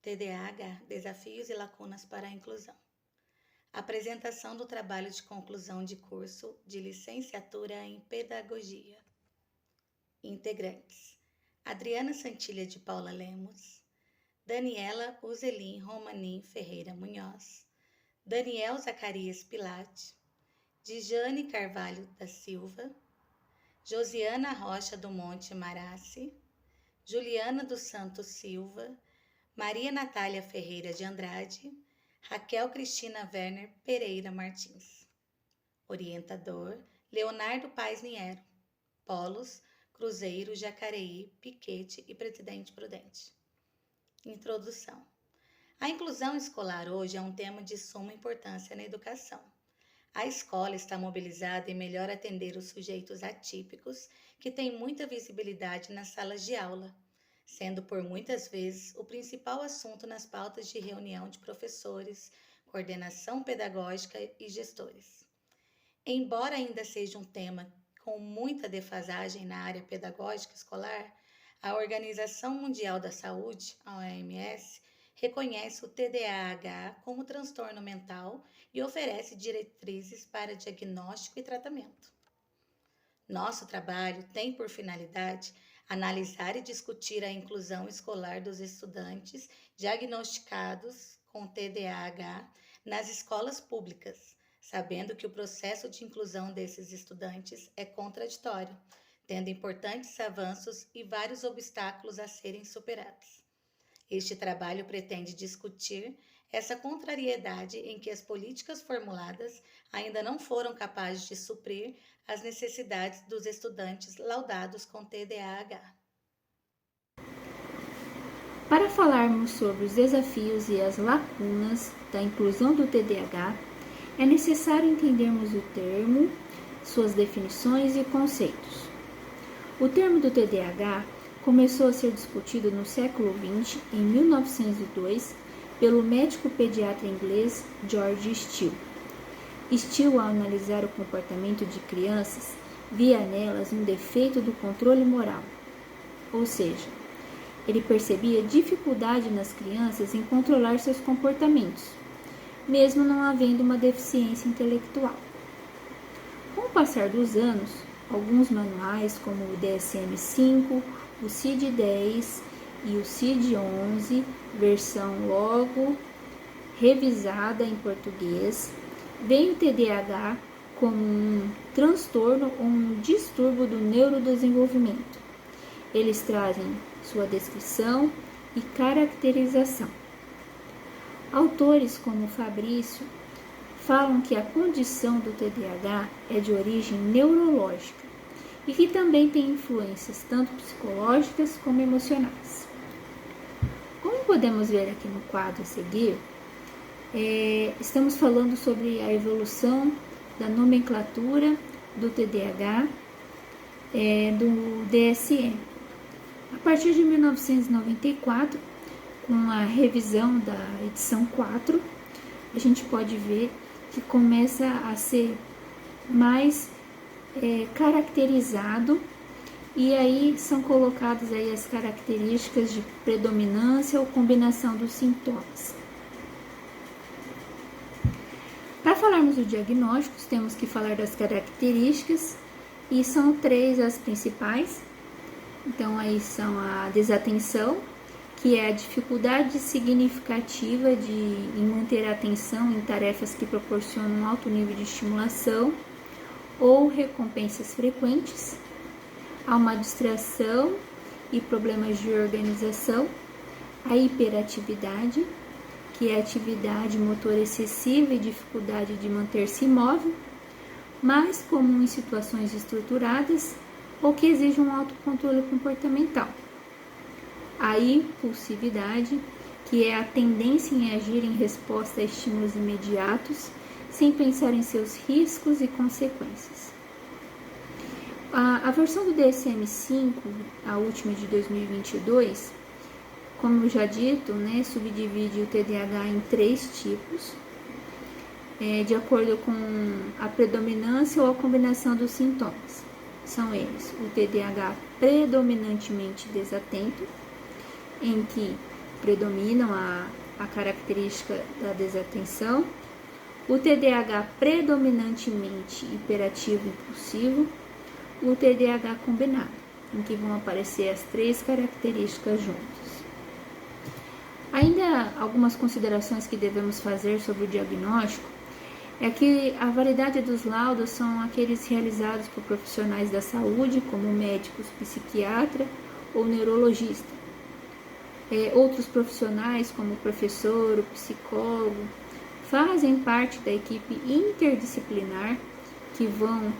TDAH, Desafios e Lacunas para a Inclusão. Apresentação do trabalho de conclusão de curso de licenciatura em Pedagogia. Integrantes: Adriana Santilha de Paula Lemos, Daniela Uzelin Romanin Ferreira Munhoz, Daniel Zacarias Pilate, Dijane Carvalho da Silva, Josiana Rocha do Monte Marassi, Juliana dos Santos Silva, Maria Natália Ferreira de Andrade, Raquel Cristina Werner Pereira Martins. Orientador: Leonardo Paes Niero. Polos: Cruzeiro, Jacareí, Piquete e Presidente Prudente. Introdução. A inclusão escolar hoje é um tema de suma importância na educação. A escola está mobilizada em melhor atender os sujeitos atípicos que têm muita visibilidade nas salas de aula, sendo por muitas vezes o principal assunto nas pautas de reunião de professores, coordenação pedagógica e gestores. Embora ainda seja um tema com muita defasagem na área pedagógica escolar, a Organização Mundial da Saúde, a OMS, reconhece o TDAH como transtorno mental e oferece diretrizes para diagnóstico e tratamento. Nosso trabalho tem por finalidade analisar e discutir a inclusão escolar dos estudantes diagnosticados com TDAH nas escolas públicas, sabendo que o processo de inclusão desses estudantes é contraditório, tendo importantes avanços e vários obstáculos a serem superados. Este trabalho pretende discutir essa contrariedade em que as políticas formuladas ainda não foram capazes de suprir as necessidades dos estudantes laudados com TDAH. Para falarmos sobre os desafios e as lacunas da inclusão do TDAH, é necessário entendermos o termo, suas definições e conceitos. O termo do TDAH começou a ser discutido no século XX, em 1902, pelo médico pediatra inglês George Still. Still, ao analisar o comportamento de crianças, via nelas um defeito do controle moral, ou seja, ele percebia dificuldade nas crianças em controlar seus comportamentos, mesmo não havendo uma deficiência intelectual. Com o passar dos anos, alguns manuais, como o DSM-5, o CID-10 e o CID-11, versão logo revisada em português, veem o TDAH como um transtorno ou um distúrbio do neurodesenvolvimento. Eles trazem sua descrição e caracterização. Autores como Fabrício falam que a condição do TDAH é de origem neurológica e que também tem influências tanto psicológicas como emocionais. Como podemos ver aqui no quadro a seguir, estamos falando sobre a evolução da nomenclatura do TDAH, do DSM. A partir de 1994, com a revisão da edição 4, a gente pode ver que começa a ser mais caracterizado, e aí são colocadas aí as características de predominância ou combinação dos sintomas. Para falarmos do diagnóstico, temos que falar das características, e são 3 as principais. Então aí são a desatenção, que é a dificuldade significativa em manter a atenção em tarefas que proporcionam um alto nível de estimulação ou recompensas frequentes. Há uma distração e problemas de organização. A hiperatividade, que é a atividade motora excessiva e dificuldade de manter-se imóvel, mais comum em situações estruturadas ou que exigem um autocontrole comportamental. A impulsividade, que é a tendência em agir em resposta a estímulos imediatos, sem pensar em seus riscos e consequências. A versão do DSM-5, a última de 2022, como já dito, subdivide o TDAH em 3 tipos, de acordo com a predominância ou a combinação dos sintomas. São eles: o TDAH predominantemente desatento, em que predominam a característica da desatenção, o TDAH predominantemente hiperativo impulsivo, o TDAH combinado, em que vão aparecer as três características juntas. Ainda algumas considerações que devemos fazer sobre o diagnóstico é que a variedade dos laudos são aqueles realizados por profissionais da saúde, como médicos, psiquiatra ou neurologista. Outros profissionais, como o professor, o psicólogo, fazem parte da equipe interdisciplinar que vão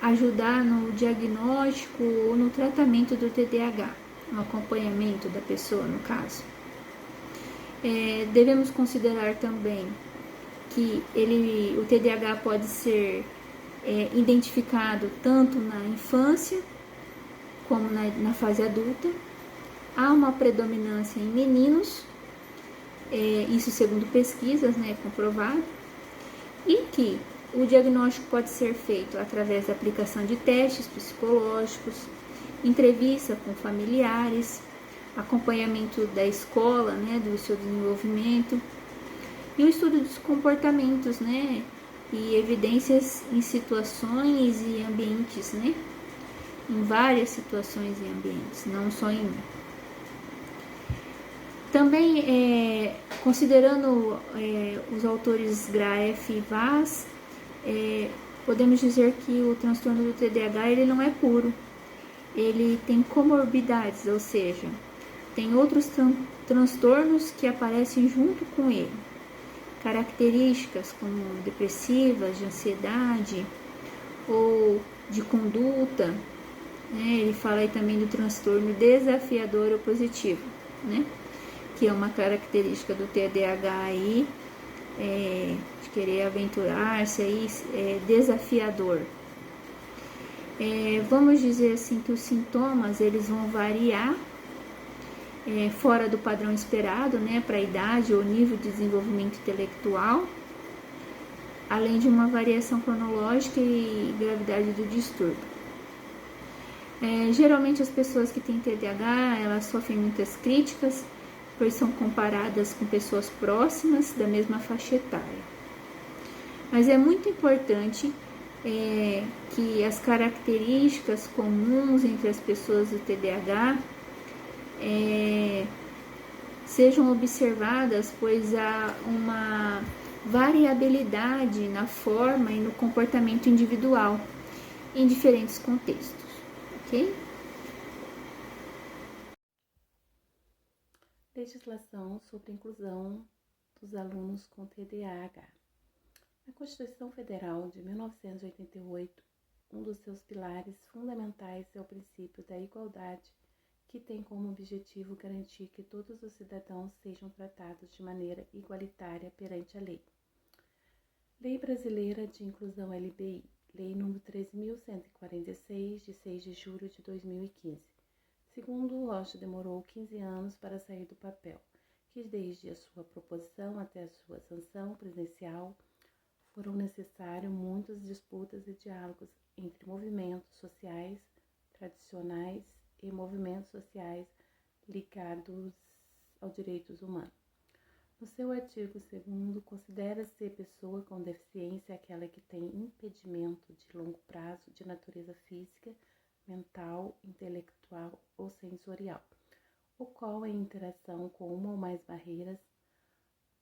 ajudar no diagnóstico ou no tratamento do TDAH, no acompanhamento da pessoa, no caso. Devemos considerar também que o TDAH pode ser identificado tanto na infância como na fase adulta. Há uma predominância em meninos, isso segundo pesquisas, comprovado, e que o diagnóstico pode ser feito através da aplicação de testes psicológicos, entrevista com familiares, acompanhamento da escola, do seu desenvolvimento, e o estudo dos comportamentos, e evidências em situações e ambientes, em várias situações e ambientes, não só em um. Também, considerando os autores Graeff e Vaz, podemos dizer que o transtorno do TDAH ele não é puro, ele tem comorbidades, ou seja, tem outros transtornos que aparecem junto com ele. Características como depressivas, de ansiedade ou de conduta, ele fala aí também do transtorno desafiador opositivo, que é uma característica do TDAH aí, de querer aventurar-se aí, desafiador. Vamos dizer assim que os sintomas eles vão variar fora do padrão esperado, para a idade ou nível de desenvolvimento intelectual, além de uma variação cronológica e gravidade do distúrbio. Geralmente as pessoas que têm TDAH, elas sofrem muitas críticas, pois são comparadas com pessoas próximas da mesma faixa etária. Mas é muito importante que as características comuns entre as pessoas do TDAH sejam observadas, pois há uma variabilidade na forma e no comportamento individual em diferentes contextos, ok? Legislação sobre a inclusão dos alunos com TDAH. A Constituição Federal de 1988, um dos seus pilares fundamentais é o princípio da igualdade, que tem como objetivo garantir que todos os cidadãos sejam tratados de maneira igualitária perante a lei. Lei Brasileira de Inclusão LBI, Lei nº 3.146, de 6 de julho de 2015. Segundo Rocha, demorou 15 anos para sair do papel, que desde a sua proposição até a sua sanção presidencial foram necessários muitas disputas e diálogos entre movimentos sociais tradicionais e movimentos sociais ligados aos direitos humanos. No seu artigo 2º, considera-se pessoa com deficiência aquela que tem impedimento de longo prazo de natureza física, mental, intelectual ou sensorial, o qual, em interação com uma ou mais barreiras,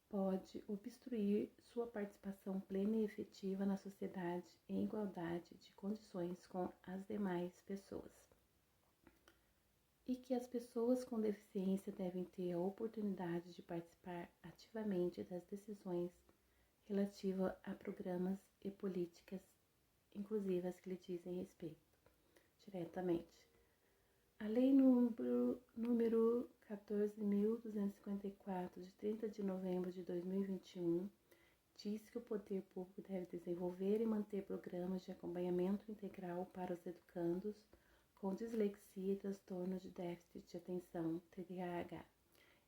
pode obstruir sua participação plena e efetiva na sociedade em igualdade de condições com as demais pessoas. E que as pessoas com deficiência devem ter a oportunidade de participar ativamente das decisões relativas a programas e políticas inclusivas que lhe dizem respeito diretamente. A Lei número 14.254, de 30 de novembro de 2021, diz que o poder público deve desenvolver e manter programas de acompanhamento integral para os educandos com dislexia e transtorno de déficit de atenção, TDAH,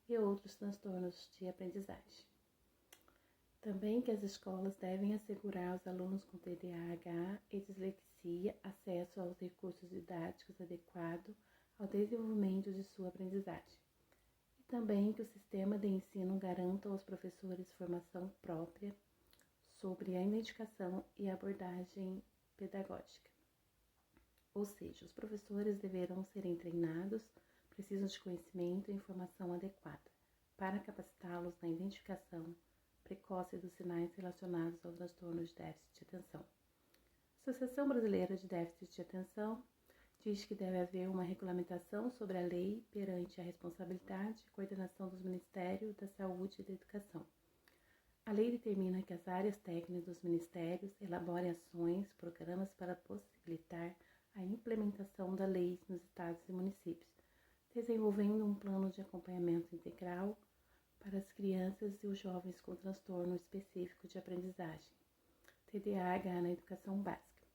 e outros transtornos de aprendizagem. Também que as escolas devem assegurar aos alunos com TDAH e dislexia acesso aos recursos didáticos adequados ao desenvolvimento de sua aprendizagem. E também que o sistema de ensino garanta aos professores formação própria sobre a identificação e abordagem pedagógica. Ou seja, os professores deverão serem treinados, precisam de conhecimento e informação adequada para capacitá-los na identificação precoce dos sinais relacionados ao transtorno de déficit de atenção. A Associação Brasileira de Déficit de Atenção diz que deve haver uma regulamentação sobre a lei perante a responsabilidade e coordenação dos Ministérios da Saúde e da Educação. A lei determina que as áreas técnicas dos ministérios elaborem ações, programas para possibilitar a implementação da lei nos estados e municípios, desenvolvendo um plano de acompanhamento integral para as crianças e os jovens com transtorno específico de aprendizagem, TDAH na educação básica.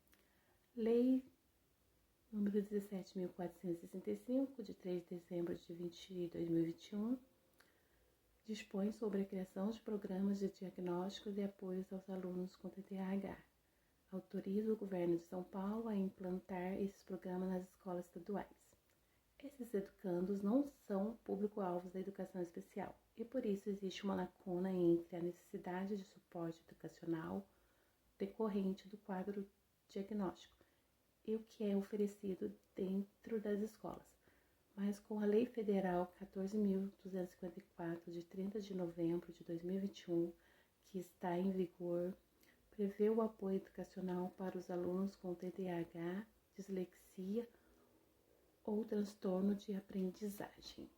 Lei número 17.465, de 3 de dezembro de 2021, dispõe sobre a criação de programas de diagnósticos e apoios aos alunos com TDAH. Autoriza o governo de São Paulo a implantar esses programas nas escolas estaduais. Esses educandos não são público-alvos da educação especial e por isso existe uma lacuna entre a necessidade de suporte educacional decorrente do quadro diagnóstico e o que é oferecido dentro das escolas. Mas com a Lei Federal 14.254, de 30 de novembro de 2021, que está em vigor, prevê o apoio educacional para os alunos com TDAH, dislexia ou transtorno de aprendizagem.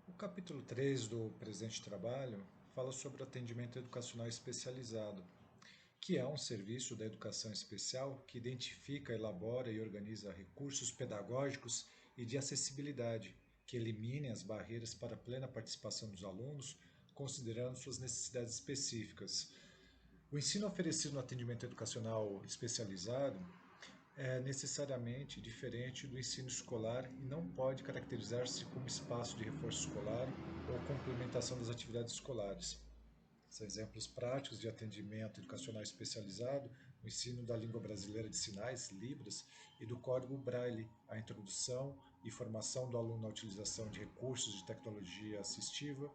O capítulo 3 do presente trabalho fala sobre o atendimento educacional especializado, que é um serviço da educação especial que identifica, elabora e organiza recursos pedagógicos e de acessibilidade que eliminem as barreiras para a plena participação dos alunos, considerando suas necessidades específicas. O ensino oferecido no atendimento educacional especializado é necessariamente diferente do ensino escolar e não pode caracterizar-se como espaço de reforço escolar ou complementação das atividades escolares. São exemplos práticos de atendimento educacional especializado, o ensino da língua brasileira de sinais, Libras, e do código Braille, a introdução e formação do aluno na utilização de recursos de tecnologia assistiva,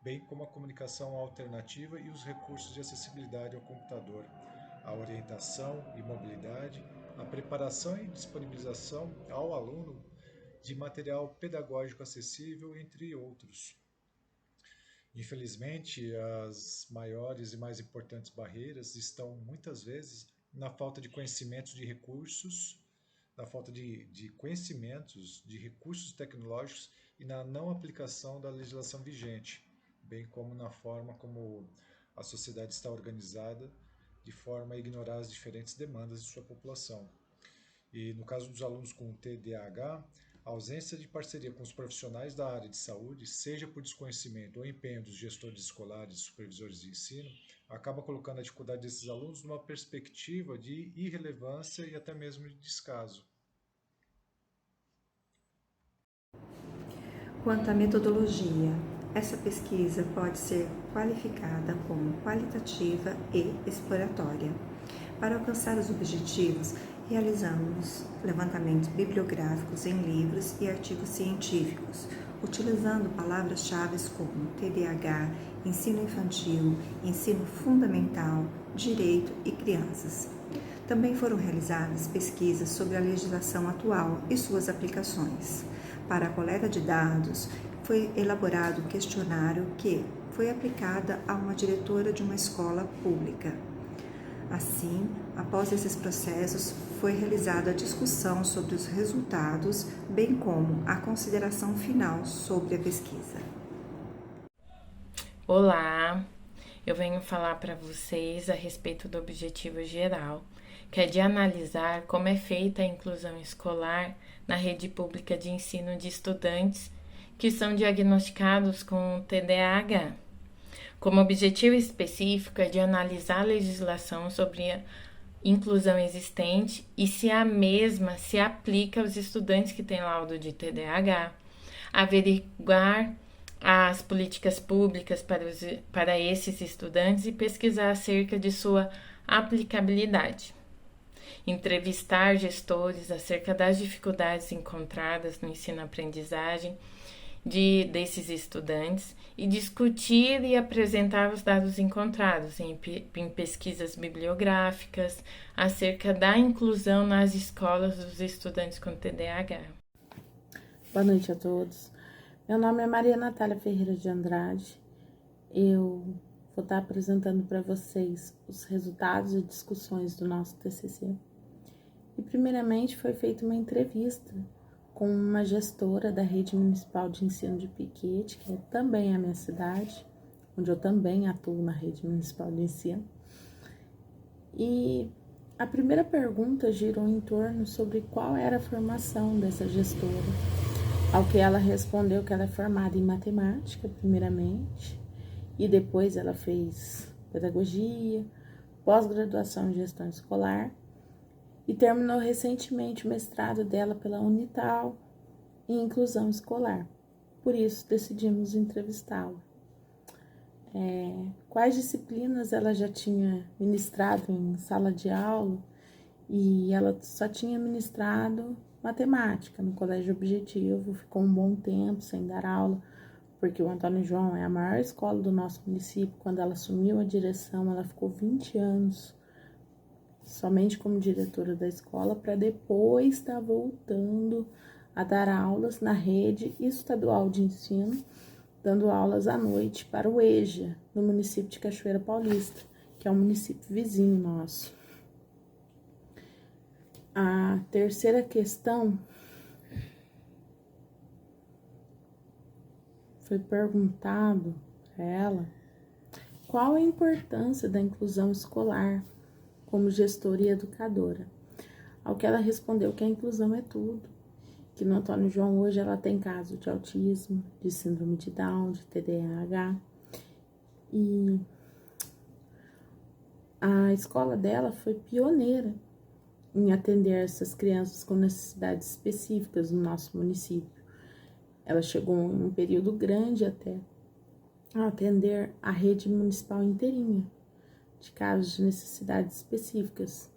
bem como a comunicação alternativa e os recursos de acessibilidade ao computador, a orientação e mobilidade, a preparação e disponibilização ao aluno de material pedagógico acessível, entre outros. Infelizmente, as maiores e mais importantes barreiras estão muitas vezes na falta de conhecimentos de recursos, na falta de conhecimentos de recursos tecnológicos e na não aplicação da legislação vigente, bem como na forma como a sociedade está organizada, de forma a ignorar as diferentes demandas de sua população. E no caso dos alunos com TDAH, a ausência de parceria com os profissionais da área de saúde, seja por desconhecimento ou empenho dos gestores escolares e supervisores de ensino, acaba colocando a dificuldade desses alunos numa perspectiva de irrelevância e até mesmo de descaso. Quanto à metodologia, essa pesquisa pode ser qualificada como qualitativa e exploratória. Para alcançar os objetivos, realizamos levantamentos bibliográficos em livros e artigos científicos, utilizando palavras-chave como TDAH, ensino infantil, ensino fundamental, direito e crianças. Também foram realizadas pesquisas sobre a legislação atual e suas aplicações. Para a coleta de dados, foi elaborado um questionário que foi aplicado a uma diretora de uma escola pública. Assim, após esses processos, foi realizada a discussão sobre os resultados, bem como a consideração final sobre a pesquisa. Olá, eu venho falar para vocês a respeito do objetivo geral, que é de analisar como é feita a inclusão escolar na rede pública de ensino de estudantes que são diagnosticados com TDAH. Como objetivo específico é de analisar a legislação sobre a inclusão existente e se a mesma se aplica aos estudantes que têm laudo de TDAH, averiguar as políticas públicas para esses estudantes e pesquisar acerca de sua aplicabilidade. entrevistar gestores acerca das dificuldades encontradas no ensino-aprendizagem desses estudantes e discutir e apresentar os dados encontrados em pesquisas bibliográficas acerca da inclusão nas escolas dos estudantes com TDAH. Boa noite a todos. Meu nome é Maria Natália Ferreira de Andrade. Eu vou estar apresentando para vocês os resultados e discussões do nosso TCC. E primeiramente foi feita uma entrevista com uma gestora da Rede Municipal de Ensino de Piquete, que é também a minha cidade, onde eu também atuo na Rede Municipal de Ensino. E a primeira pergunta girou em torno sobre qual era a formação dessa gestora, ao que ela respondeu que ela é formada em matemática, primeiramente, e depois ela fez pedagogia, pós-graduação em gestão escolar, e terminou recentemente o mestrado dela pela Unital em inclusão escolar. Por isso, decidimos entrevistá-la. Quais disciplinas ela já tinha ministrado em sala de aula, e ela só tinha ministrado matemática no Colégio Objetivo, ficou um bom tempo sem dar aula, porque o Antônio João é a maior escola do nosso município. Quando ela assumiu a direção, ela ficou 20 anos somente como diretora da escola, para depois estar voltando a dar aulas na rede estadual de ensino, dando aulas à noite para o EJA, no município de Cachoeira Paulista, que é um município vizinho nosso. A terceira questão foi perguntado para ela qual a importância da inclusão escolar como gestora e educadora, ao que ela respondeu que a inclusão é tudo, que no Antônio João hoje ela tem casos de autismo, de síndrome de Down, de TDAH, e a escola dela foi pioneira em atender essas crianças com necessidades específicas no nosso município. Ela chegou em um período grande até a atender a rede municipal inteirinha de casos de necessidades específicas.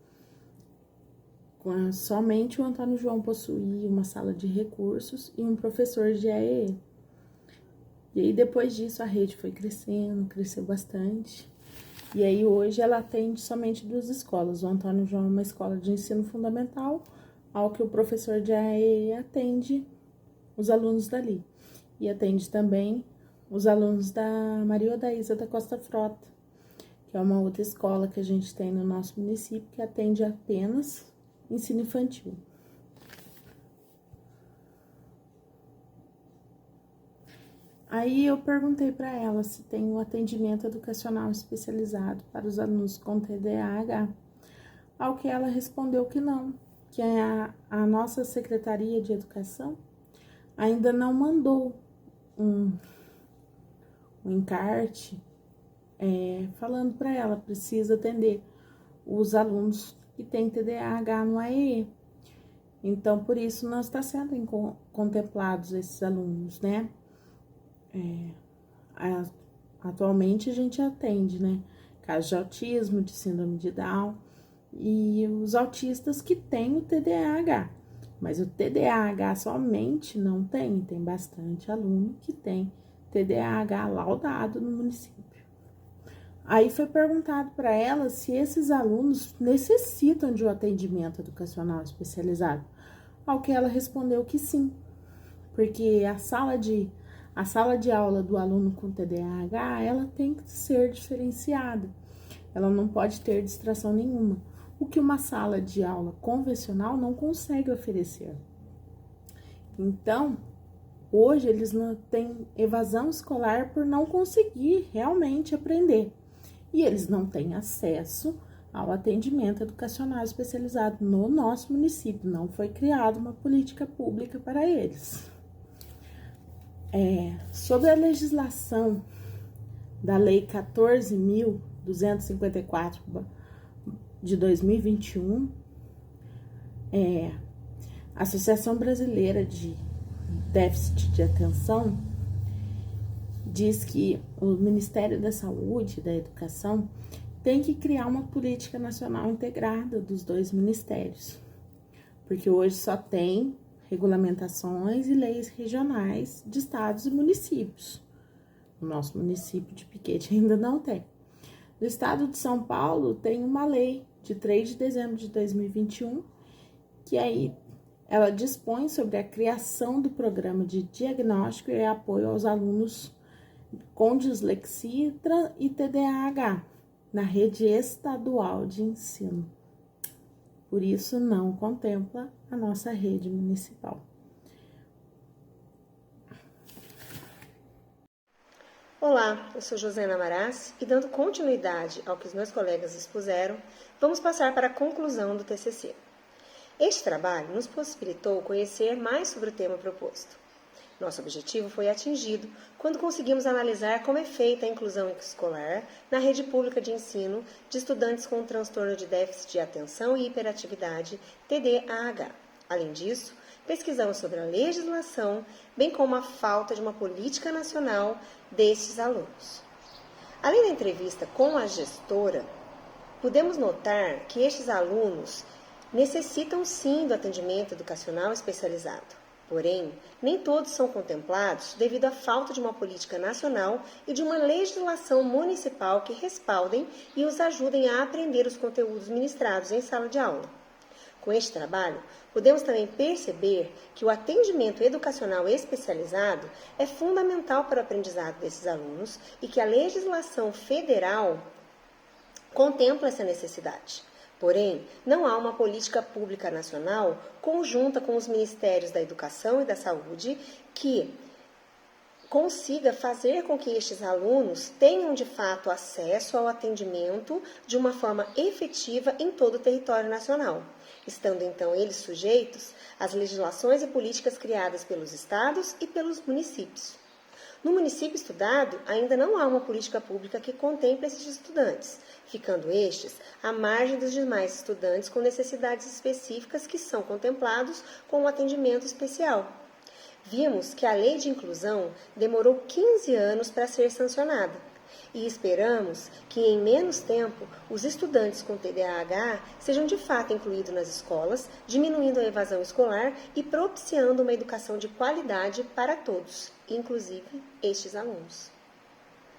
Somente o Antônio João possuía uma sala de recursos e um professor de AEE. E aí depois disso a rede foi crescendo, cresceu bastante. E aí hoje ela atende somente 2 escolas. O Antônio João é uma escola de ensino fundamental, ao que o professor de AEE atende os alunos dali. E atende também os alunos da Maria Odaísa da Costa Frota, que é uma outra escola que a gente tem no nosso município, que atende apenas ensino infantil. Aí eu perguntei para ela se tem um atendimento educacional especializado para os alunos com TDAH, ao que ela respondeu que não, que a nossa Secretaria de Educação ainda não mandou um encarte falando para ela, precisa atender os alunos que têm TDAH no AEE. Então, por isso, não está sendo contemplados esses alunos, né? Atualmente, a gente atende, né? Casos de autismo, de síndrome de Down e os autistas que têm o TDAH. Mas o TDAH somente não tem bastante aluno que tem TDAH laudado no município. Aí foi perguntado para ela se esses alunos necessitam de um atendimento educacional especializado, ao que ela respondeu que sim, porque a sala de aula do aluno com TDAH, ela tem que ser diferenciada, ela não pode ter distração nenhuma, o que uma sala de aula convencional não consegue oferecer. Então, hoje eles não têm evasão escolar por não conseguir realmente aprender. E eles não têm acesso ao atendimento educacional especializado no nosso município. Não foi criada uma política pública para eles. Sobre a legislação da Lei 14.254 de 2021, a Associação Brasileira de Déficit de Atenção diz que o Ministério da Saúde e da Educação tem que criar uma política nacional integrada dos dois ministérios, porque hoje só tem regulamentações e leis regionais de estados e municípios. O nosso município de Piquete ainda não tem. No estado de São Paulo tem uma lei de 3 de dezembro de 2021, que aí ela dispõe sobre a criação do programa de diagnóstico e apoio aos alunos com dislexia e TDAH na rede estadual de ensino. Por isso, não contempla a nossa rede municipal. Olá, eu sou Josena Maras e, dando continuidade ao que os meus colegas expuseram, vamos passar para a conclusão do TCC. Este trabalho nos possibilitou conhecer mais sobre o tema proposto. Nosso objetivo foi atingido quando conseguimos analisar como é feita a inclusão escolar na rede pública de ensino de estudantes com transtorno de déficit de atenção e hiperatividade, TDAH. Além disso, pesquisamos sobre a legislação, bem como a falta de uma política nacional destes alunos. Além da entrevista com a gestora, podemos notar que estes alunos necessitam sim do atendimento educacional especializado. Porém, nem todos são contemplados devido à falta de uma política nacional e de uma legislação municipal que respaldem e os ajudem a aprender os conteúdos ministrados em sala de aula. Com este trabalho, podemos também perceber que o atendimento educacional especializado é fundamental para o aprendizado desses alunos e que a legislação federal contempla essa necessidade. Porém, não há uma política pública nacional conjunta com os Ministérios da Educação e da Saúde que consiga fazer com que estes alunos tenham de fato acesso ao atendimento de uma forma efetiva em todo o território nacional, estando então eles sujeitos às legislações e políticas criadas pelos estados e pelos municípios. No município estudado, ainda não há uma política pública que contemple esses estudantes, ficando estes à margem dos demais estudantes com necessidades específicas que são contemplados com o atendimento especial. Vimos que a lei de inclusão demorou 15 anos para ser sancionada e esperamos que em menos tempo os estudantes com TDAH sejam de fato incluídos nas escolas, diminuindo a evasão escolar e propiciando uma educação de qualidade para todos, inclusive estes alunos.